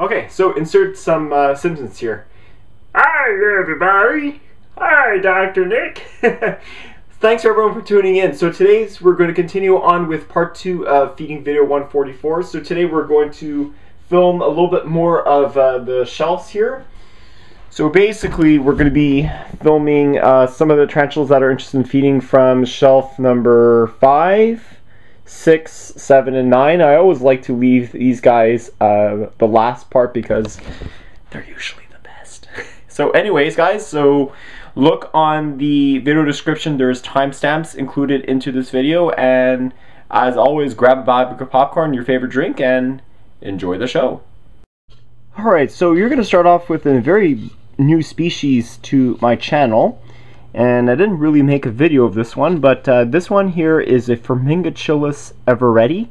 Okay, so insert some Simpsons here. Hi everybody! Hi Dr. Nick! Thanks everyone for tuning in. So we're going to continue on with part 2 of feeding video 144. So today we're going to film a little bit more of the shelves here. So basically we're going to be filming some of the tarantulas that are interested in feeding from shelf number 5, 6, 7, and 9. I always like to leave these guys the last part because they're usually the best. So anyways guys, so look on the video description, there's timestamps included into this video, and as always, grab a bag of popcorn, your favorite drink, and enjoy the show. Alright, so you're going to start off with a very new species to my channel, and I didn't really make a video of this one, but this one here is a Phormingochilus everetti,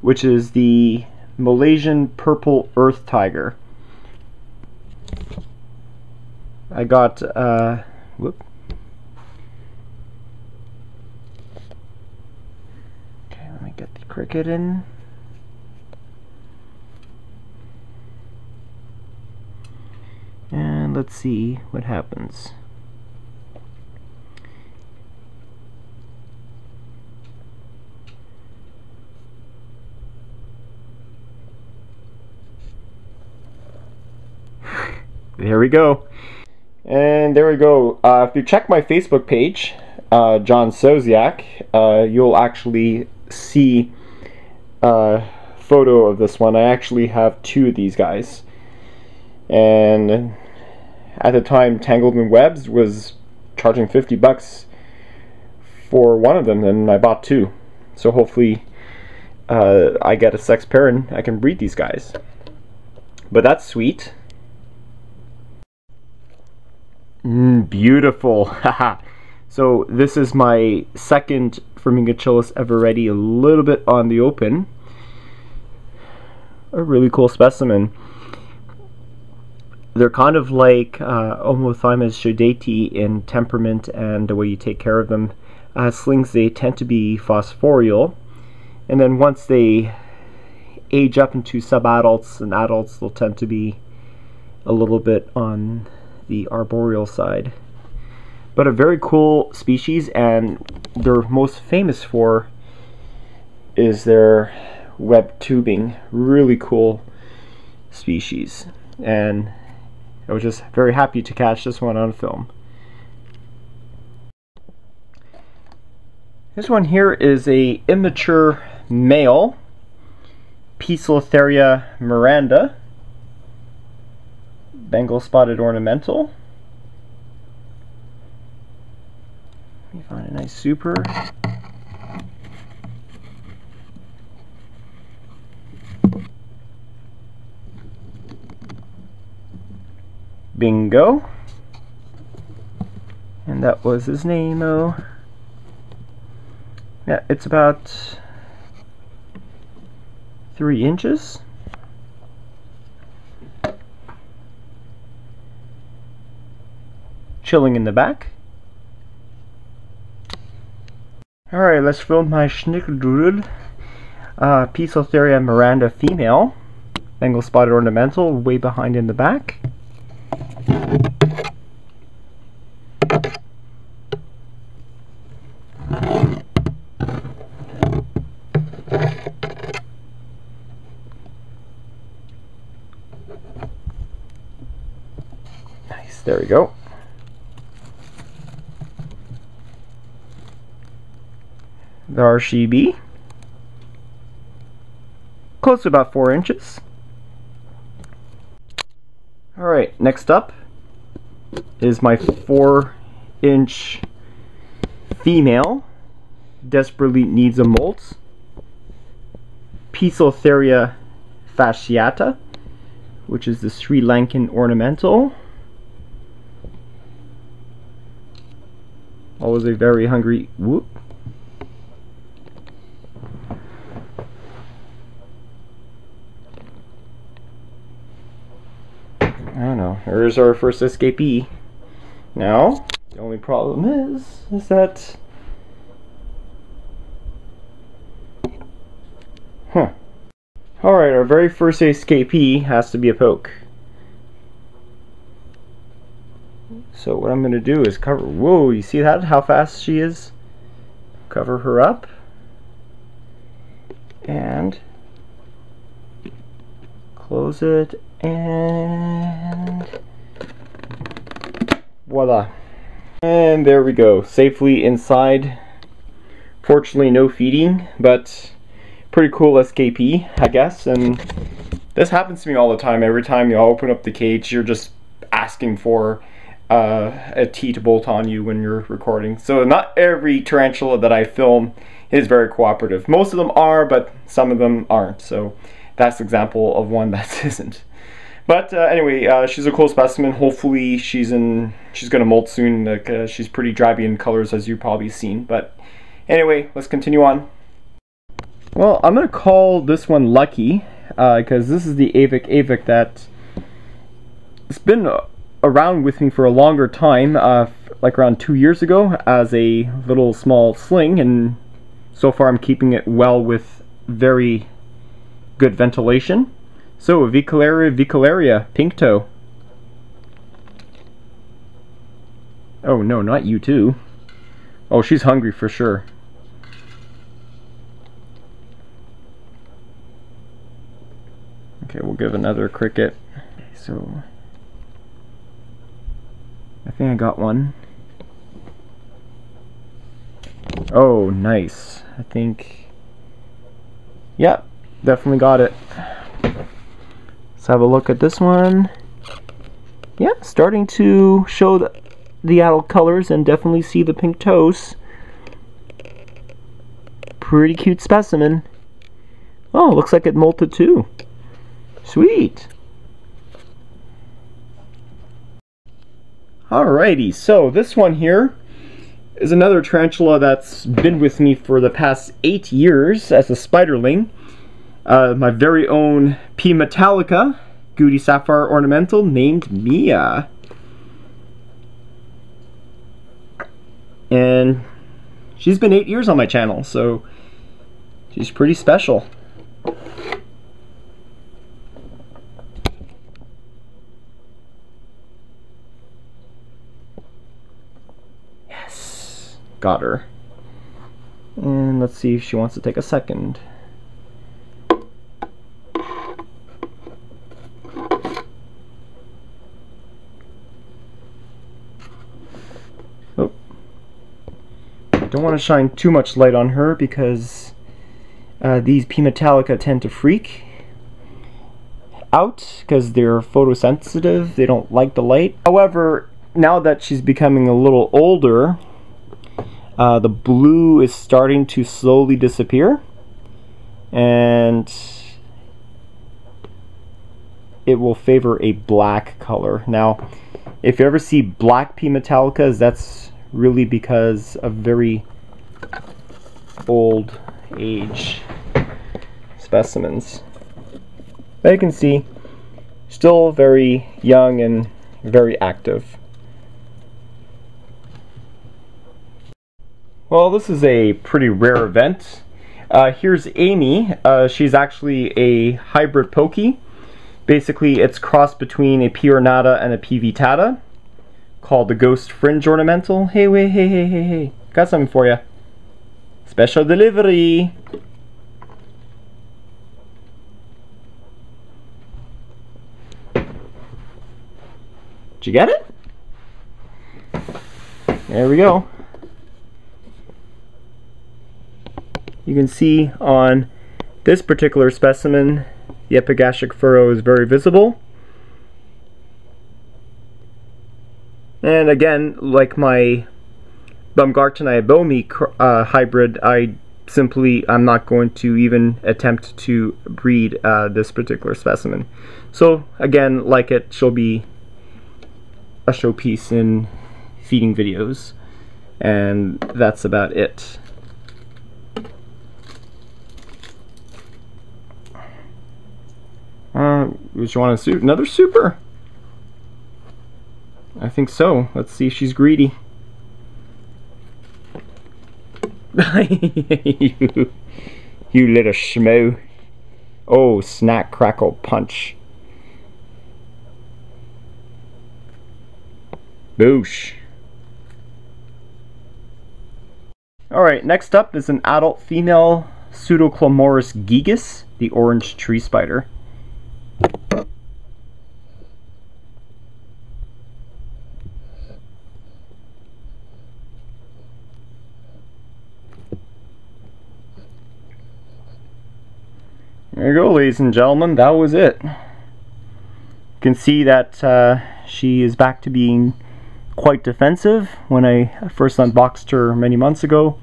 which is the Malaysian purple earth tiger. I got whoop. Okay, let me get the cricket in. And let's see what happens. There we go. And there we go. If you check my Facebook page, John Soziak, you'll actually see a photo of this one. I actually have 2 of these guys. And at the time, Tangled in Webs was charging 50 bucks for one of them, and I bought 2. So hopefully I get a sex pair and I can breed these guys. But that's sweet. Beautiful. Haha. So this is my second Phormingochilus everetti, a little bit on the open. A really cool specimen. They're kind of like Homothymus shodati in temperament and the way you take care of them. Slings, they tend to be phosphorial, and then once they age up into subadults and adults, they'll tend to be a little bit on the arboreal side. But a very cool species, and they're most famous for is their web tubing. Really cool species, and I was just very happy to catch this one on film. This one here is a immature male Poecilotheria miranda, Bengal spotted ornamental. Let me find a nice super. Bingo. And that was his name, oh. Yeah, it's about 3 inches. Chilling in the back. Alright, let's film my schnickerdoodle. Poecilotheria miranda female. Bengal spotted ornamental, way behind in the back. Nice, there we go. There she be. Close to about 4 inches. Alright, next up is my 4-inch female. Desperately needs a molt. Poecilotheria fasciata, which is the Sri Lankan ornamental. Always a very hungry whoop. I don't know. Here's our first escapee. Now, the only problem is that Alright, our very first escapee has to be a poke. So what I'm going to do is cover... Whoa, you see that? How fast she is? Cover her up. And... close it. And... voila. And there we go. Safely inside. Fortunately, no feeding, but... pretty cool escapee, I guess. And this happens to me all the time. Every time you open up the cage, you're just asking for a T to bolt on you when you're recording. So not every tarantula that I film is very cooperative. Most of them are, but some of them aren't. So that's an example of one that isn't. But anyway, she's a cool specimen. Hopefully she's gonna molt soon. She's pretty drabby in colors, as you've probably seen. But anyway, let's continue on. Well, I'm going to call this one lucky, because this is the Avic that it's been around with me for a longer time, like around 2 years ago, as a little small sling, and so far I'm keeping it well with very good ventilation. So, Avicularia, Pinktoe. Oh no, not you too. Oh, she's hungry for sure. Okay, we'll give another cricket. So, I think I got one. Oh, nice. I think, yep, definitely got it. Let's have a look at this one. Yeah, starting to show the adult colors and definitely see the pink toes. Pretty cute specimen. Oh, looks like it molted too. Sweet. Alrighty, so this one here is another tarantula that's been with me for the past 8 years as a spiderling. My very own P. metallica, Gooty Sapphire Ornamental, named Mia. And she's been 8 years on my channel, so she's pretty special. Yes, got her. And let's see if she wants to take a second. Don't want to shine too much light on her because these P. metallica tend to freak out because they're photosensitive. They don't like the light. However, now that she's becoming a little older, the blue is starting to slowly disappear, and it will favor a black color. Now, if you ever see black P. metallicas, that's really because of very old age specimens. But you can see, still very young and very active. Well, this is a pretty rare event. Here's Amy. She's actually a hybrid pokey. Basically, it's crossed between a P. ornata and a P. vittata, called the Ghost Fringed Ornamental. Hey, wait, hey. Got something for you. Special delivery. Did you get it? There we go. You can see on this particular specimen, the epigastric furrow is very visible. And again, like my Baumgarteni Bomi hybrid, I'm not going to even attempt to breed this particular specimen. So again, like it, she'll be a showpiece in feeding videos, and that's about it. Would you want to another super? I think so. Let's see if she's greedy. you little schmo. Oh, snack, crackle, punch. Boosh. Alright, next up is an adult female Pseudoclamoris gigas, the orange tree spider. There you go, ladies and gentlemen, that was it. You can see that she is back to being quite defensive when I first unboxed her many months ago,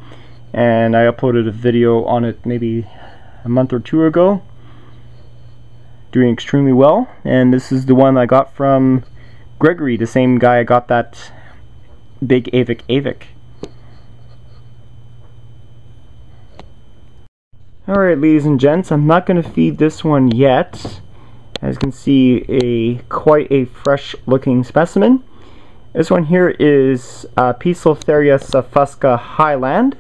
and I uploaded a video on it maybe a month or two ago. Doing extremely well, and this is the one I got from Gregory, the same guy I got that big Avic. Alright, ladies and gents, I'm not going to feed this one yet. As you can see, quite a fresh looking specimen. This one here is Poecilotheria subfusca Highland,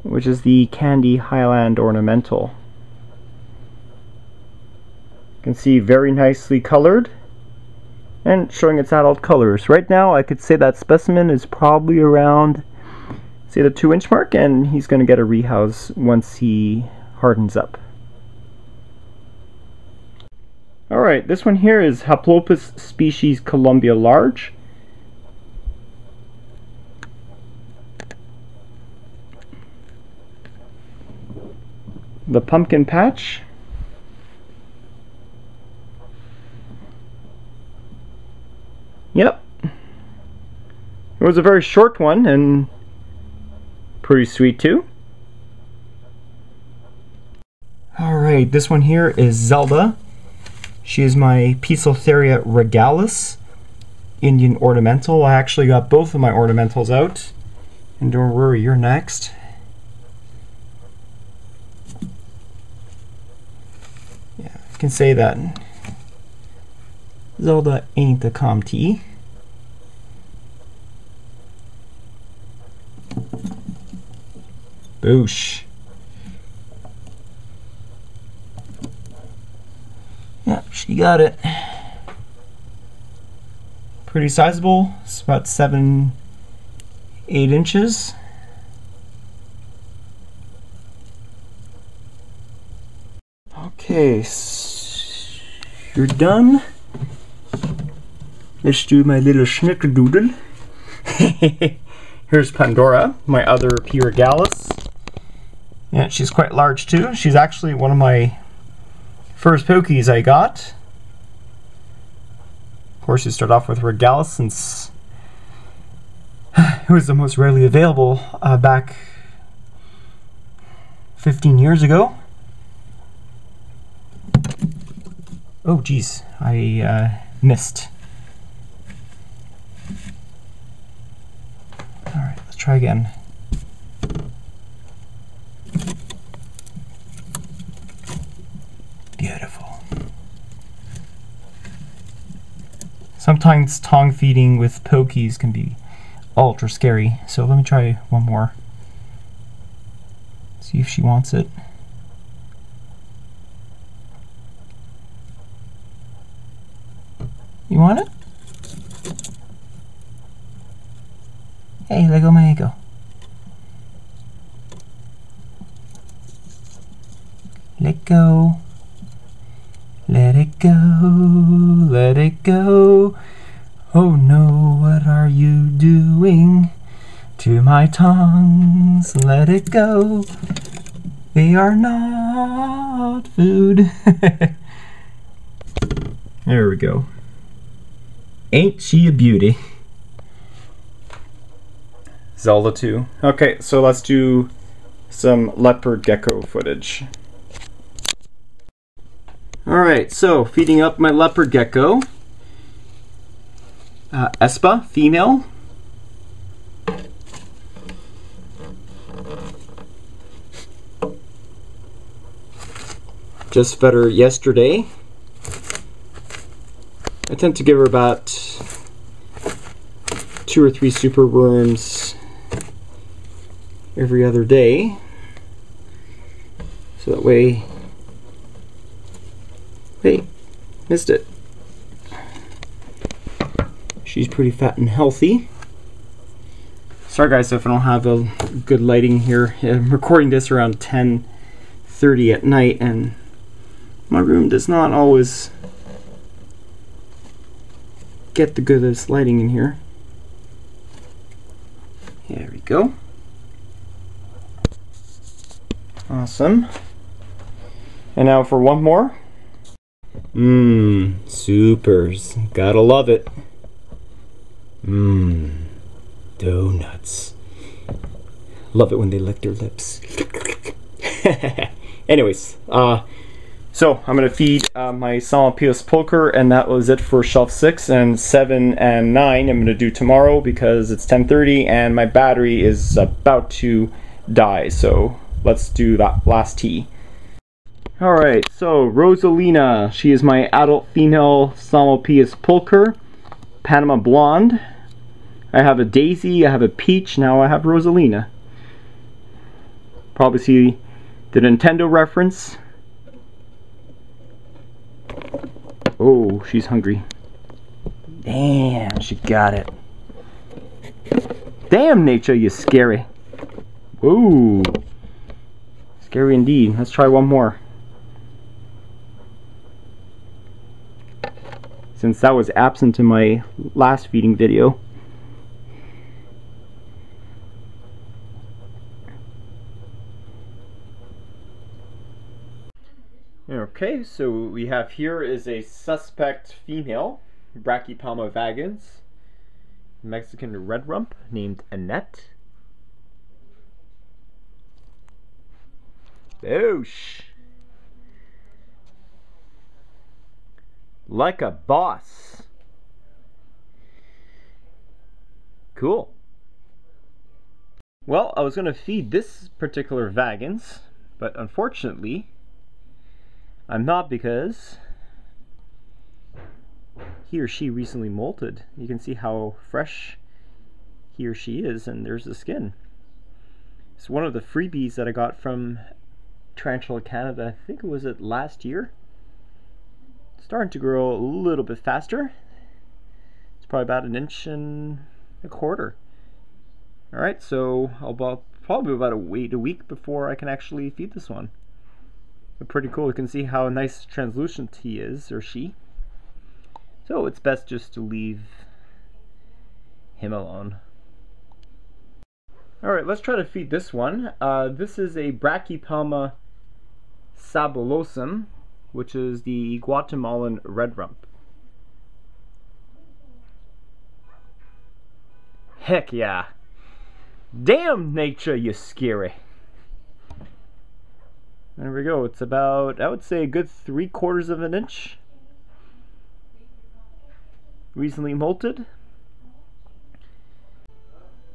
which is the Kandy Highland Ornamental. You can see very nicely colored and showing its adult colors. Right now I could say that specimen is probably around, say, the 2-inch mark, and he's going to get a rehouse once he hardens up. Alright, this one here is Haplopus species Colombia large. The pumpkin patch. Yep. It was a very short one and pretty sweet too. Alright, this one here is Zelda. She is my Poecilotheria regalis Indian ornamental. I actually got both of my ornamentals out. And don't worry, you're next. Yeah, I can say that Zelda ain't a comtee. Boosh. Yeah, she got it. Pretty sizable. It's about 7-8 inches. Okay, you're done. Let's do my little snickerdoodle. Here's Pandora, my other P. regalis. Yeah, she's quite large too. She's actually one of my first pokies I got. Of course, you start off with regalis since it was the most readily available back 15 years ago. Oh geez, I missed. Alright, let's try again. Beautiful. Sometimes tongue feeding with pokies can be ultra scary, so let me try one more. See if she wants it. You want it? Hey, let go my ego. Let go. Let it go. Let it go. Oh no, what are you doing to my tongues? Let it go. They are not food. There we go. Ain't she a beauty? Zelda 2. Okay, so let's do some leopard gecko footage. Alright, so feeding up my leopard gecko. Espa, female. Just fed her yesterday. I tend to give her about 2 or 3 superworms every other day, so that way Hey, missed it. She's pretty fat and healthy. Sorry guys if I don't have a good lighting here. I'm recording this around 10:30 at night and my room does not always get the goodest lighting in here. There we go. Awesome. And now for one more. Supers. Gotta love it. Donuts. Love it when they lick their lips. Anyways, so I'm gonna feed my Psalmopoeus pulcher, and that was it for shelf 6, and 7 and 9 I'm gonna do tomorrow because it's 10:30 and my battery is about to die. So let's do that last tea. Alright, so Rosalina, she is my adult female Psalmopoeus pulcher, Panama Blond. I have a Daisy, I have a Peach, now I have Rosalina. Probably see the Nintendo reference. Oh, she's hungry. Damn, she got it. Damn, nature, you scary. Whoa. Scary indeed. Let's try one more. Since that was absent in my last feeding video. Okay, so we have here is a suspect female, Brachypelma vagans, Mexican Red Rump, named Annette. Boosh! Like a boss. Cool. Well, I was going to feed this particular vagans, but unfortunately I'm not, because he or she recently molted. You can see how fresh he or she is, and there's the skin. It's one of the freebies that I got from Tarantula Canada. I think it was last year. It's starting to grow a little bit faster. It's probably about 1.25 inches. Alright, so I'll probably wait a week before I can actually feed this one. But pretty cool. You can see how nice translucent he is, or she. So it's best just to leave him alone. Alright, let's try to feed this one. This is a Brachypelma sabulosum, which is the Guatemalan Red Rump. Heck yeah. Damn, nature, you scary. There we go. It's about, I would say, a good 3/4 inch. Recently molted.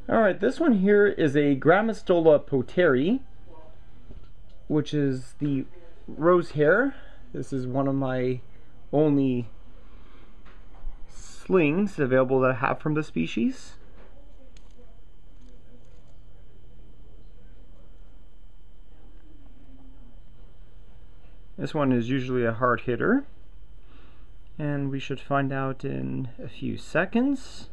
Alright, this one here is a Grammostola poteri, which is the rose hair. This is one of my only slings available that I have from the species. This one is usually a hard hitter, and we should find out in a few seconds.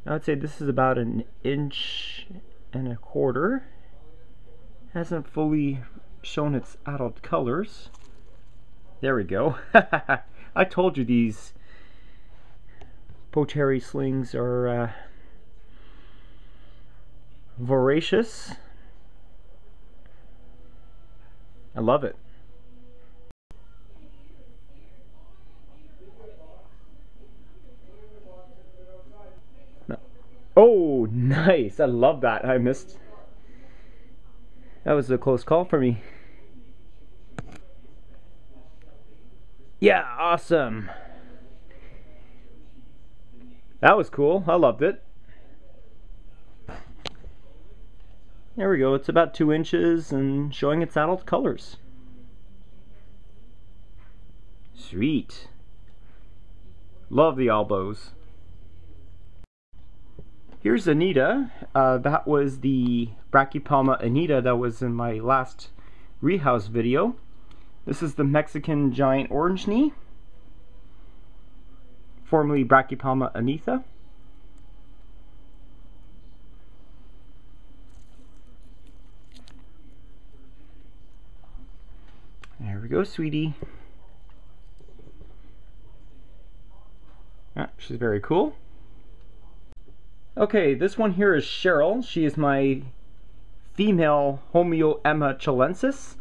I would say this is about 1.25 inches. Hasn't fully shown its adult colors. There we go. I told you these poteri slings are voracious. I love it. No. Oh, nice. I love that. I missed. That was a close call for me. Yeah, awesome. That was cool. I loved it. There we go. It's about 2 inches and showing its adult colors. Sweet. Love the elbows. Here's Anita. That was the Brachypelma Anita that was in my last rehouse video. This is the Mexican giant orange knee, formerly Brachypelma Anita. There we go, sweetie. Ah, she's very cool. Okay, this one here is Cheryl. She is my female Homoema chilensis,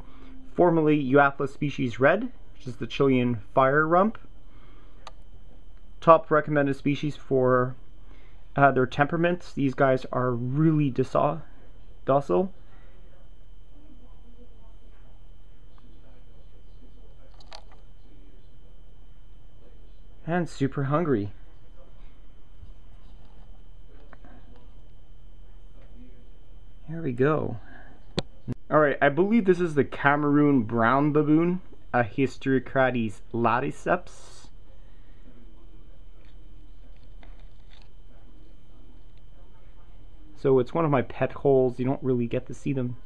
formerly Euathlus species red, which is the Chilean fire rump. Top recommended species for their temperaments. These guys are really docile. And super hungry. Here we go. Alright, I believe this is the Cameroon brown baboon, Hysterocrates laticeps. So it's one of my pet holes. You don't really get to see them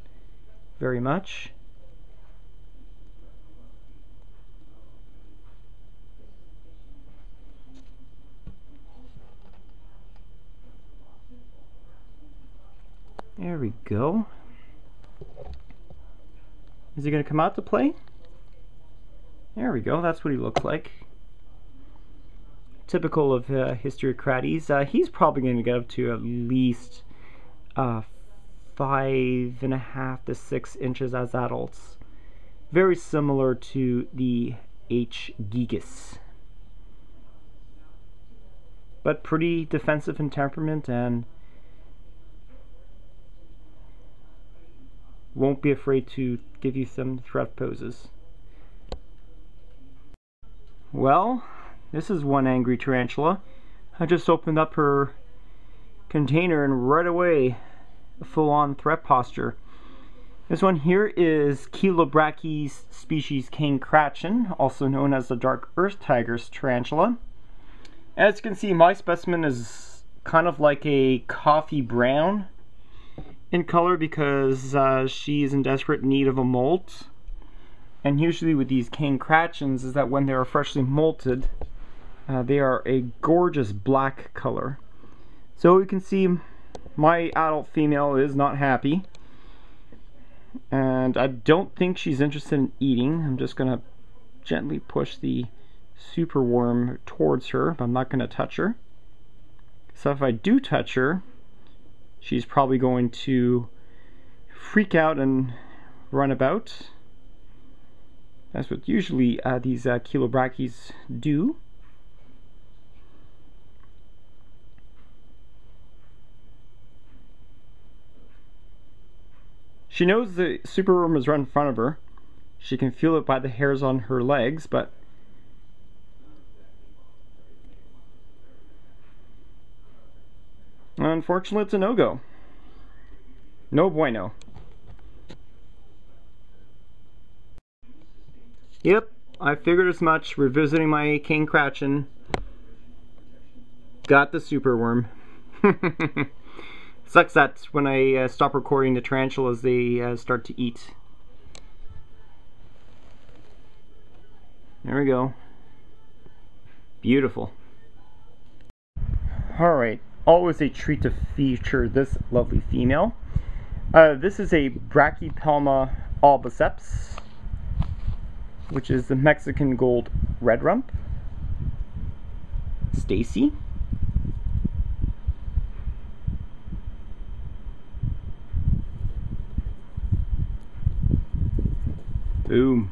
very much. There we go. Is he going to come out to play? There we go, that's what he looks like. Typical of Hysterocrates. He's probably going to get up to at least 5.5 to 6 inches as adults. Very similar to the H. gigas. But pretty defensive in temperament and won't be afraid to give you some threat poses. Well, this is one angry tarantula. I just opened up her container and right away a full-on threat posture. This one here is Chilobrachys species King Cratchit, also known as the dark earth tiger's tarantula. As you can see, my specimen is kind of like a coffee brown in color because she is in desperate need of a molt. And usually with these King Cratchits is that when they are freshly molted, they are a gorgeous black color. So you can see my adult female is not happy, and I don't think she's interested in eating. I'm just gonna gently push the superworm towards her, but I'm not gonna touch her. So if I do touch her, she's probably going to freak out and run about. That's what usually these Chilobrachys do. She knows the superworm is right in front of her. She can feel it by the hairs on her legs, but unfortunately it's a no-go. No bueno. Yep, I figured as much. Revisiting my King Cratchit. Got the superworm. Sucks that when I stop recording the tarantulas, they start to eat. There we go. Beautiful. Alright, always a treat to feature this lovely female. This is a Brachypelma albiceps, which is the Mexican gold red rump. Stacy. Boom.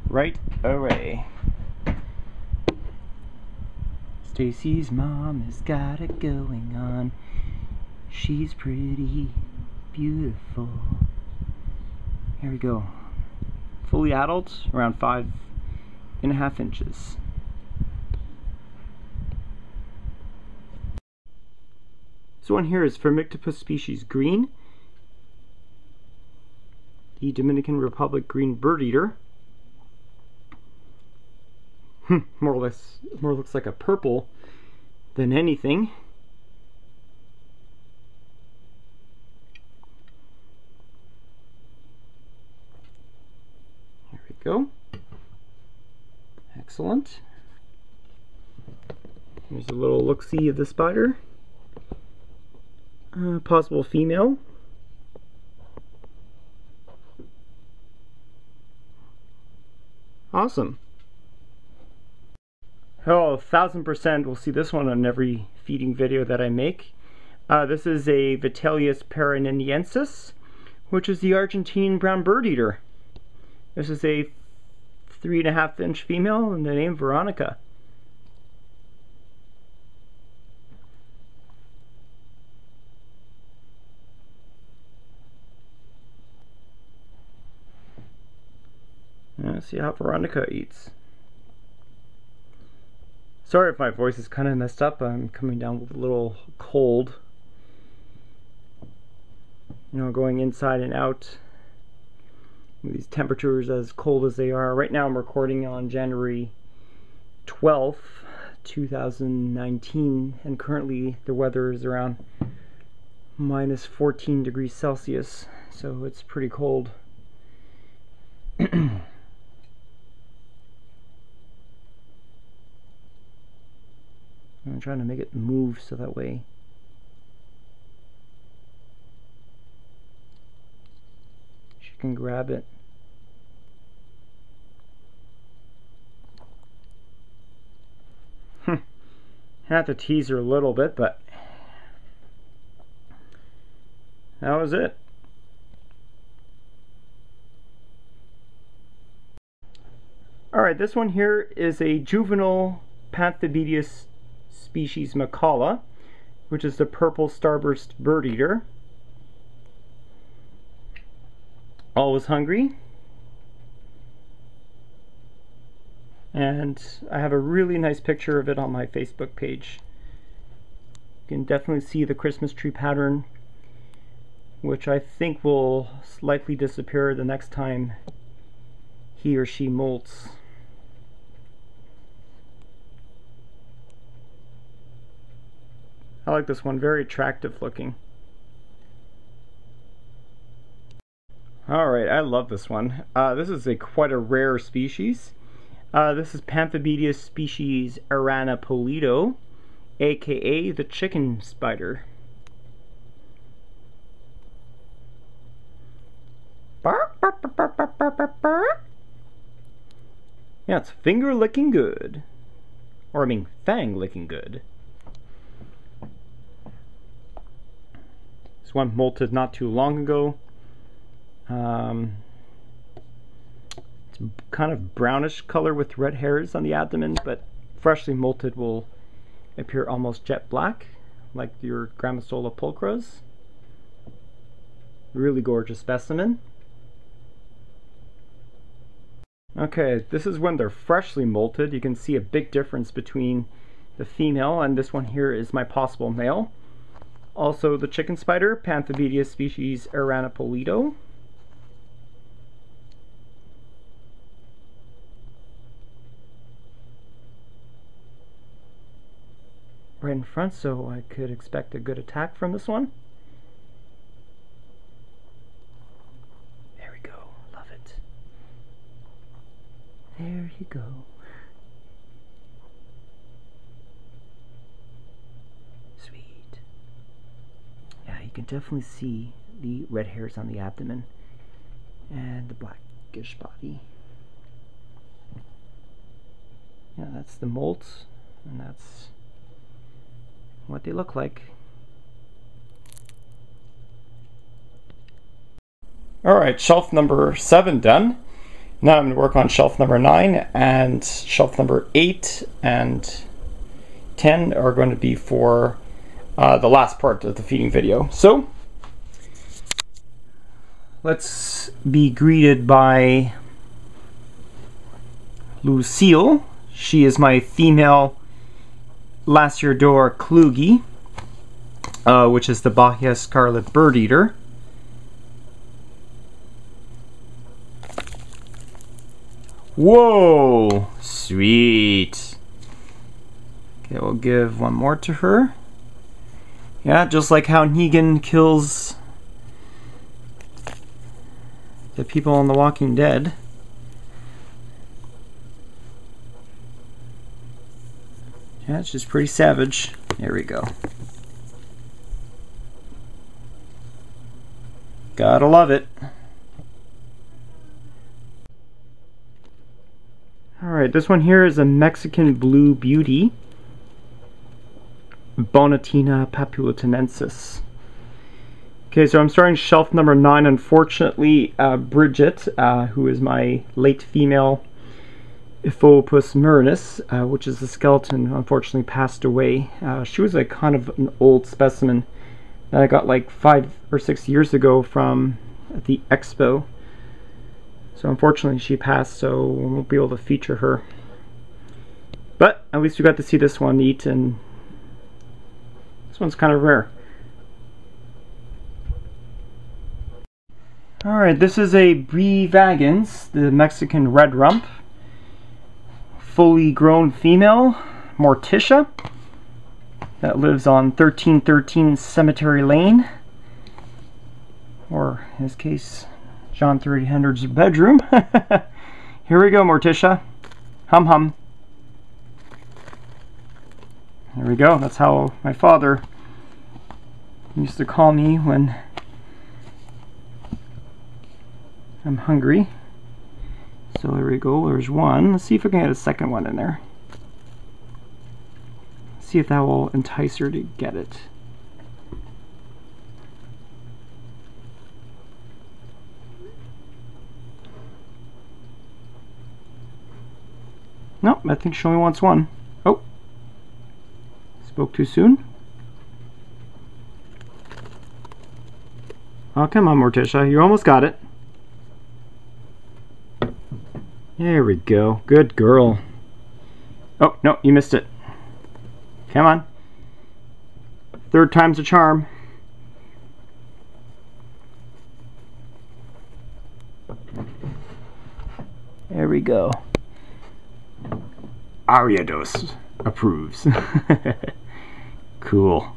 Right away. Stacy's mom has got it going on. She's pretty beautiful. Here we go. Fully adult, around 5.5 inches. This one here is Phormingochilus species green. The Dominican Republic green bird eater. More looks like a purple than anything. Here we go. Excellent. Here's a little look-see of the spider. Possible female. Awesome. Oh, 1000% we'll see this one on every feeding video that I make. This is a Vitellius paraniniensis, which is the Argentine brown bird eater. This is a 3.5-inch female and the name Veronica. Let's see how Veronica eats. Sorry if my voice is kind of messed up. I'm coming down with a little cold. You know, going inside and out. With these temperatures as cold as they are. Right now I'm recording on January 12th, 2019, and currently the weather is around minus 14 degrees Celsius, so it's pretty cold. I'm trying to make it move so that way she can grab it. I had to tease her a little bit, but that was it. Alright, this one here is a juvenile Panthabedius species Macala, which is the purple starburst bird eater. Always hungry. And I have a really nice picture of it on my Facebook page. You can definitely see the Christmas tree pattern, which I think will likely disappear the next time he or she molts. I like this one, very attractive looking. Alright, I love this one. This is quite a rare species. This is Panthabedius species Aranapolido, aka the chicken spider. Yeah, it's finger licking good. Or I mean, fang licking good. This one molted not too long ago. It's kind of brownish color with red hairs on the abdomen, but freshly molted will appear almost jet black, like your Grammostola pulchras. Really gorgeous specimen. Okay, this is when they're freshly molted. You can see a big difference between the female, and this one here is my possible male. Also the chicken spider, Panthabedius species Aranapolido. Right in front, so I could expect a good attack from this one. There we go, love it. There you go. Sweet. Yeah, you can definitely see the red hairs on the abdomen and the blackish body. Yeah, that's the molts, and that's what they look like. Alright, shelf number 7 done. Now I'm going to work on shelf number 9, and shelf number 8 and 10 are going to be for the last part of the feeding video. So let's be greeted by Lucille. She is my female Lasiodor klugi, which is the Bahia scarlet bird eater. Whoa, sweet. Okay, we'll give one more to her. Yeah, just like how Negan kills the people on The Walking Dead. Yeah, it's just pretty savage. There we go. Gotta love it. Alright, this one here is a Mexican Blue Beauty. Bonatina papuatinensis. Okay, so I'm starting shelf number 9. Unfortunately, Bridget, who is my late female Haplopus murinus, which is the skeleton, unfortunately passed away. She was like kind of an old specimen that I got like 5 or 6 years ago from the expo. So unfortunately she passed, so we won't be able to feature her. But at least we got to see this one eat, and this one's kind of rare. Alright, this is a Brie vagans, the Mexican Red Rump. Fully grown female, Morticia, that lives on 1313 Cemetery Lane, or in this case, John 300's bedroom. Here we go, Morticia. Hum hum. There we go. That's how my father used to call me when I'm hungry. So there we go. There's one. Let's see if we can get a second one in there. See if that will entice her to get it. Nope, I think she only wants one. Oh, spoke too soon. Oh, come on, Morticia, you almost got it. There we go. Good girl. Oh, no, you missed it. Come on. Third time's a charm. There we go. Ariados approves. Cool.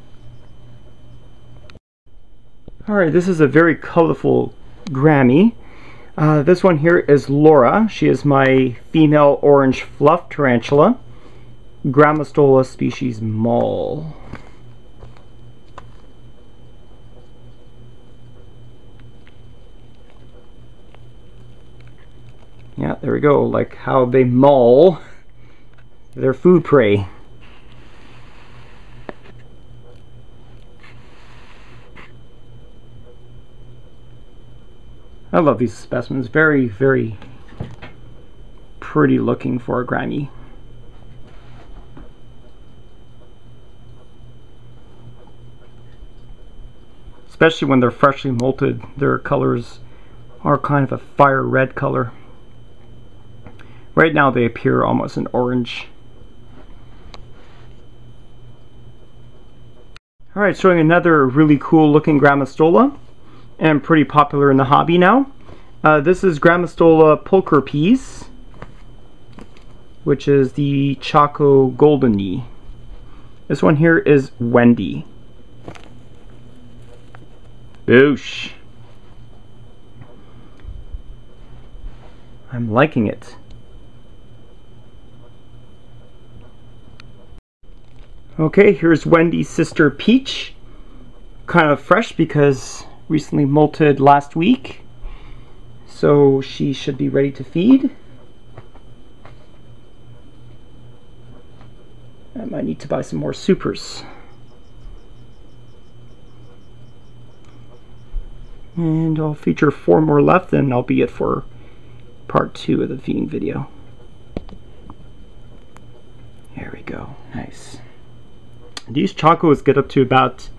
Alright, this is a very colorful Grammy. This one here is Laura. She is my female orange fluff tarantula. Grammostola species Mall. Yeah, there we go. Like how they maul their food prey. I love these specimens. Very, very pretty looking for a Grammy. Especially when they're freshly molted, their colors are kind of a fire red color. Right now they appear almost an orange. Alright, showing another really cool looking Grammostola, and pretty popular in the hobby now. This is Grammostola pulcher, which is the Choco Goldeny. This one here is Wendy. Boosh. I'm liking it. Okay, here's Wendy's sister Peach. Kind of fresh because recently molted last week. So she should be ready to feed. I might need to buy some more supers. And I'll feature 4 more left, and I'll be it for part 2 of the feeding video. There we go. Nice. These chocos get up to about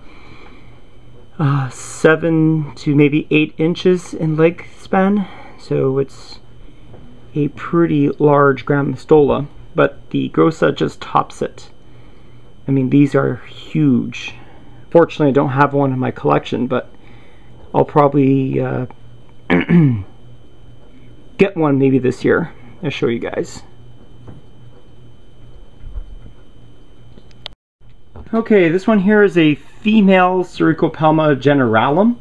7 to maybe 8 inches in leg span, so it's a pretty large Grammostola, but the Grossa just tops it. I mean, these are huge. Fortunately, I don't have one in my collection, but I'll probably get one maybe this year. I'll show you guys. Okay, this one here is a female Srik generalum,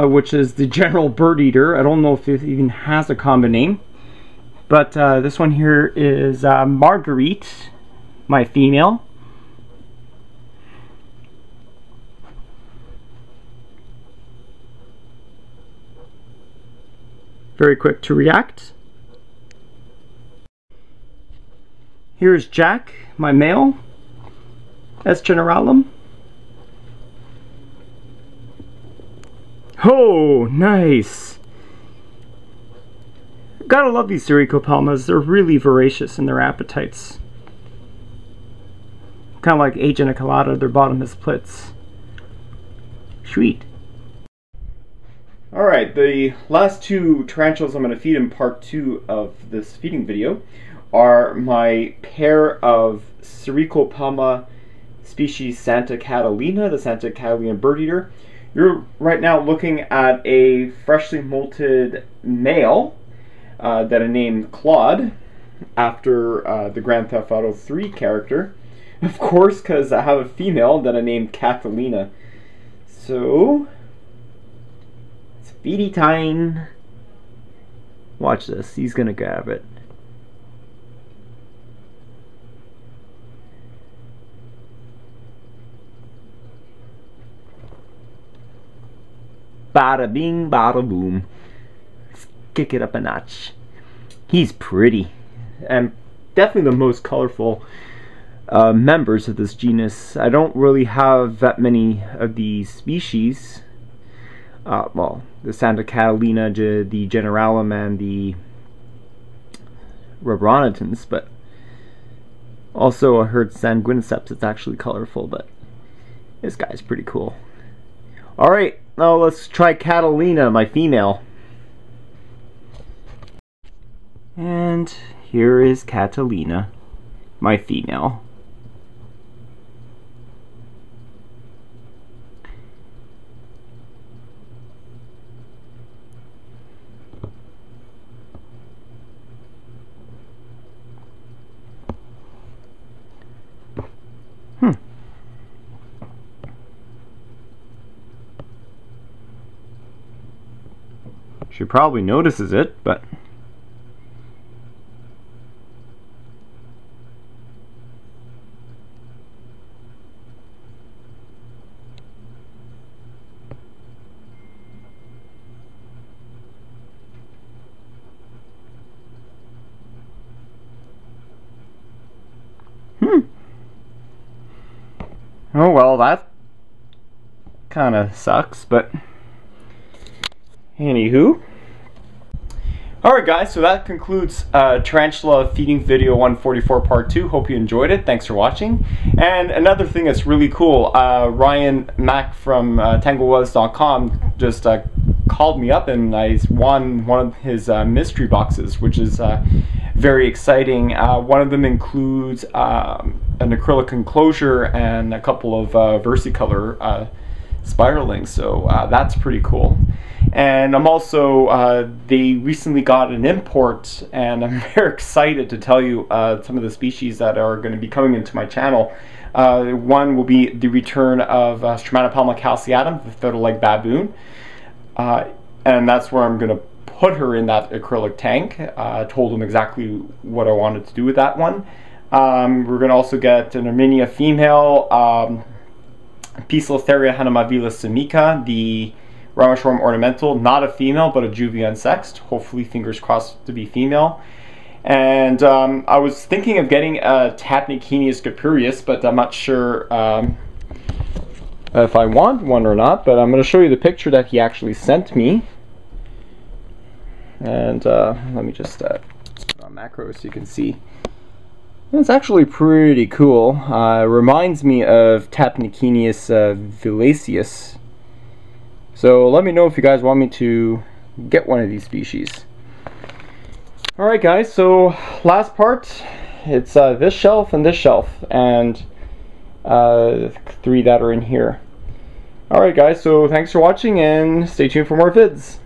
which is the general bird eater. I don't know if it even has a common name, but this one here is Marguerite, my female. Very quick to react. Here's Jack, my male, S. generalum. Oh, nice! Gotta love these Srik. They're really voracious in their appetites. Kind of like A. geniculata, their bottomless plits. Sweet. Alright, the last two tarantulas I'm going to feed in part 2 of this feeding video are my pair of Srik species Santa Catalina, the Santa Catalina bird eater. You're right now looking at a freshly molted male that I named Claude, after the Grand Theft Auto 3 character. Of course, because I have a female that I named Catalina. So, it's feedy time. Watch this, he's gonna grab it. Bada bing, bada boom. Let's kick it up a notch. He's pretty, and definitely the most colorful members of this genus. I don't really have that many of these species. Well, the Santa Catalina, the generalum, and the rhododendrons, but also I heard Sanguiniceps is actually colorful, but this guy's pretty cool. Alright, now let's try Catalina, my female. And here is Catalina, my female. She probably notices it, but oh well, that kind of sucks, but anywho. Alright guys, so that concludes Tarantula Feeding Video 144 Part 2. Hope you enjoyed it. Thanks for watching. And another thing that's really cool, Ryan Mack from TangleWeathers.com just called me up and I won one of his mystery boxes, which is very exciting. One of them includes an acrylic enclosure and a couple of versicolor spiralings, so that's pretty cool. And I'm also, they recently got an import, and I'm very excited to tell you some of the species that are going to be coming into my channel. One will be the return of Stromatopelma calceatum, the fiddle-leg baboon, and that's where I'm going to put her in that acrylic tank. I told them exactly what I wanted to do with that one. We're going to also get an Armenia female, Poecilotheria hanamavila simica, the Brachypelma ornamental, not a female, but a juvia unsexed. Hopefully, fingers crossed to be female. And I was thinking of getting a Tapnicinius gapurius, but I'm not sure if I want one or not. But I'm going to show you the picture that he actually sent me. And let me just put on macro so you can see. It's actually pretty cool. Reminds me of Tapnicinius villaceus. So let me know if you guys want me to get one of these species. Alright guys, so last part, it's this shelf and this shelf, and 3 that are in here. Alright guys, so thanks for watching and stay tuned for more vids.